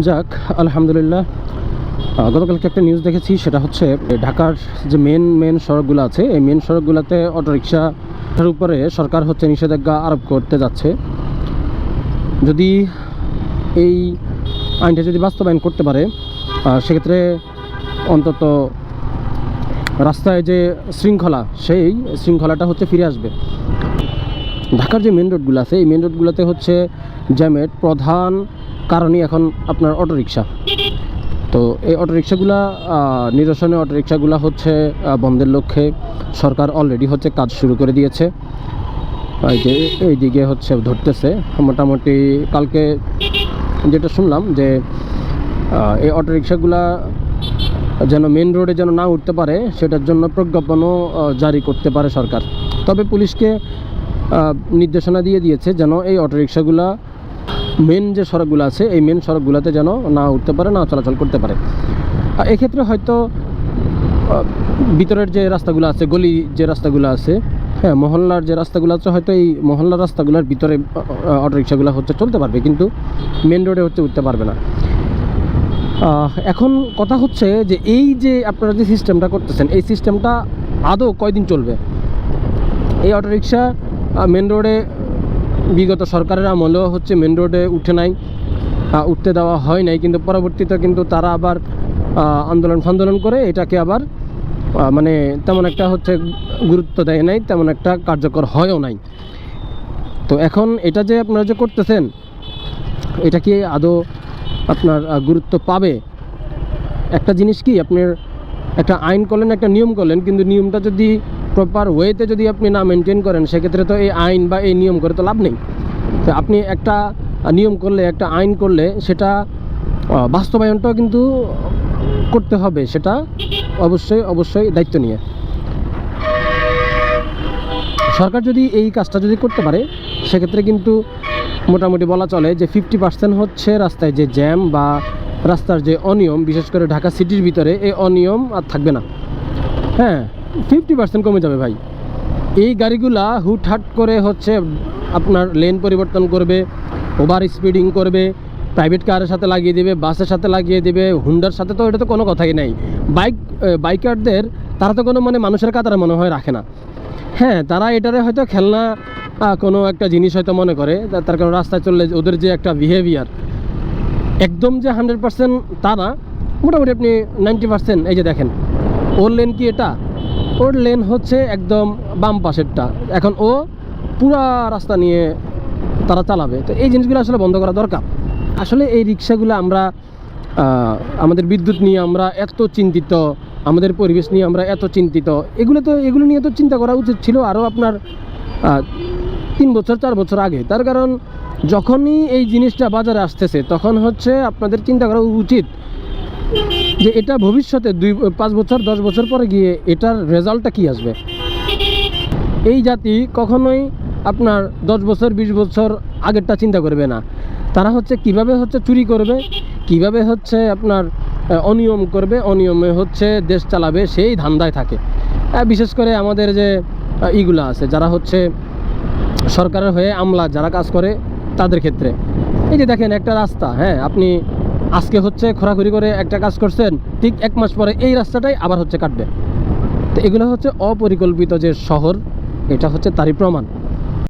যাক, আলহামদুলিল্লাহ। গতকালকে একটা নিউজ দেখেছি, সেটা হচ্ছে ঢাকার যে মেন সড়কগুলো আছে, এই মেন সড়কগুলোতে অটোরিকশার উপরে সরকার হচ্ছে নিষেধাজ্ঞা আরোপ করতে যাচ্ছে। যদি এই আইনটা যদি বাস্তবায়ন করতে পারে, সেক্ষেত্রে অন্তত রাস্তায় যে শৃঙ্খলা, সেই শৃঙ্খলাটা হচ্ছে ফিরে আসবে। ঢাকার যে মেন রোডগুলো আছে, এই মেন রোডগুলোতে হচ্ছে জ্যামের প্রধান কারণই এখন আপনার অটোরিকশা। তো এই অটোরিকশাগুলা নিরসনে অটোরিকশাগুলা হচ্ছে বন্ধের লক্ষ্যে সরকার অলরেডি হচ্ছে কাজ শুরু করে দিয়েছে। এই দিকে হচ্ছে ধরতেছে মোটামুটি। কালকে যেটা শুনলাম যে এই অটোরিকশাগুলা যেন মেন রোডে যেন না উঠতে পারে, সেটার জন্য প্রজ্ঞাপনও জারি করতে পারে সরকার। তবে পুলিশকে নির্দেশনা দিয়ে দিয়েছে যেন এই অটোরিকশাগুলা মেন যে সড়কগুলো আছে, এই মেন সড়কগুলোতে যেন না উঠতে পারে, না চলাচল করতে পারে। এক্ষেত্রে হয়তো ভিতরের যে রাস্তাগুলো আছে, গলি যে রাস্তাগুলো আছে, হ্যাঁ, মহল্লার যে রাস্তাগুলো আছে, হয়তো এই মহল্লার রাস্তাগুলোর ভিতরে অটোরিকশাগুলো হচ্ছে চলতে পারবে, কিন্তু মেন রোডে হচ্ছে উঠতে পারবে না। এখন কথা হচ্ছে যে এই যে আপনারা যে সিস্টেমটা করতেছেন, এই সিস্টেমটা আদৌ কয়দিন চলবে? এই অটোরিকশা মেন রোডে বিগত সরকারের আমলেও হচ্ছে মেন রোডে উঠে নাই, উঠতে দেওয়া হয় নাই, কিন্তু পরবর্তীতে কিন্তু তারা আবার আন্দোলন করে এটাকে আবার মানে তেমন একটা হচ্ছে গুরুত্ব দেয় নাই, তেমন একটা কার্যকর হয়ও নাই। তো এখন এটা যে আপনারা যে করতেছেন, এটা কি আদৌ আপনার গুরুত্ব পাবে? একটা জিনিস কি, আপনার একটা আইন করলেন, একটা নিয়ম করলেন, কিন্তু নিয়মটা যদি প্রপার ওয়েতে যদি আপনি না মেনটেন করেন, সেক্ষেত্রে তো এই আইন বা এই নিয়ম করে তো লাভ নেই। তো আপনি একটা নিয়ম করলে, একটা আইন করলে, সেটা বাস্তবায়নটাও কিন্তু করতে হবে, সেটা অবশ্যই দায়িত্ব নিয়ে। সরকার যদি এই কাজটা যদি করতে পারে, সেক্ষেত্রে কিন্তু মোটামুটি বলা চলে যে 50% হচ্ছে রাস্তায় যে জ্যাম বা রাস্তার যে অনিয়ম, বিশেষ করে ঢাকা সিটির ভিতরে এই অনিয়ম আর থাকবে না। হ্যাঁ, 50% কমে যাবে ভাই। এই গাড়িগুলা হুটহাট করে হচ্ছে আপনার লেন পরিবর্তন করবে, ওভার স্পিডিং করবে, প্রাইভেট কারের সাথে লাগিয়ে দেবে, বাসের সাথে লাগিয়ে দেবে, হুন্ডার সাথে, তো এটা তো কোনো কথাই নাই। বাইকারদের তারা তো কোনো মানে মানুষের কাতারে মনে হয় রাখে না। হ্যাঁ, তারা এটারে হয়তো খেলনা কোনো একটা জিনিস হয়তো মনে করে, তার কারণ রাস্তায় চললে ওদের যে একটা বিহেভিয়ার, একদম যে 100% তা না, মোটামুটি আপনি 90%। এই যে দেখেন, ওর লেন কি এটা? ওর লেন হচ্ছে একদম বাম পাশেরটা, এখন ও পুরা রাস্তা নিয়ে তারা চালাবে। তো এই জিনিসগুলো আসলে বন্ধ করা দরকার। আসলে এই রিক্সাগুলো আমরা আমাদের বিদ্যুৎ নিয়ে আমরা এত চিন্তিত, আমাদের পরিবেশ নিয়ে আমরা এত চিন্তিত, এগুলো নিয়ে তো চিন্তা করা উচিত ছিল আরও আপনার 3 বছর 4 বছর আগে। তার কারণ যখনই এই জিনিসটা বাজারে আসতেছে, তখন হচ্ছে আপনাদের চিন্তা করা উচিত যে এটা ভবিষ্যতে 5 বছর 10 বছর পরে গিয়ে এটার রেজাল্টটা কি আসবে। এই জাতি কখনোই আপনার 10 বছর 20 বছর আগেরটা চিন্তা করবে না। তারা হচ্ছে কিভাবে হচ্ছে চুরি করবে, কিভাবে হচ্ছে আপনার অনিয়ম করবে, অনিয়মে হচ্ছে দেশ চালাবে, সেই ধান্দায় থাকে। বিশেষ করে আমাদের যে ইগুলো আছে, যারা হচ্ছে সরকারের হয়ে আমলা যারা কাজ করে, তাদের ক্ষেত্রে এই যে দেখেন একটা রাস্তা, হ্যাঁ, আপনি আজকে হচ্ছে খোরাখুরি করে একটা কাজ করছেন, ঠিক 1 মাস পরে এই রাস্তাটাই আবার হচ্ছে কাটবে। তো এগুলো হচ্ছে অপরিকল্পিত যে শহর, এটা হচ্ছে তারই প্রমাণ।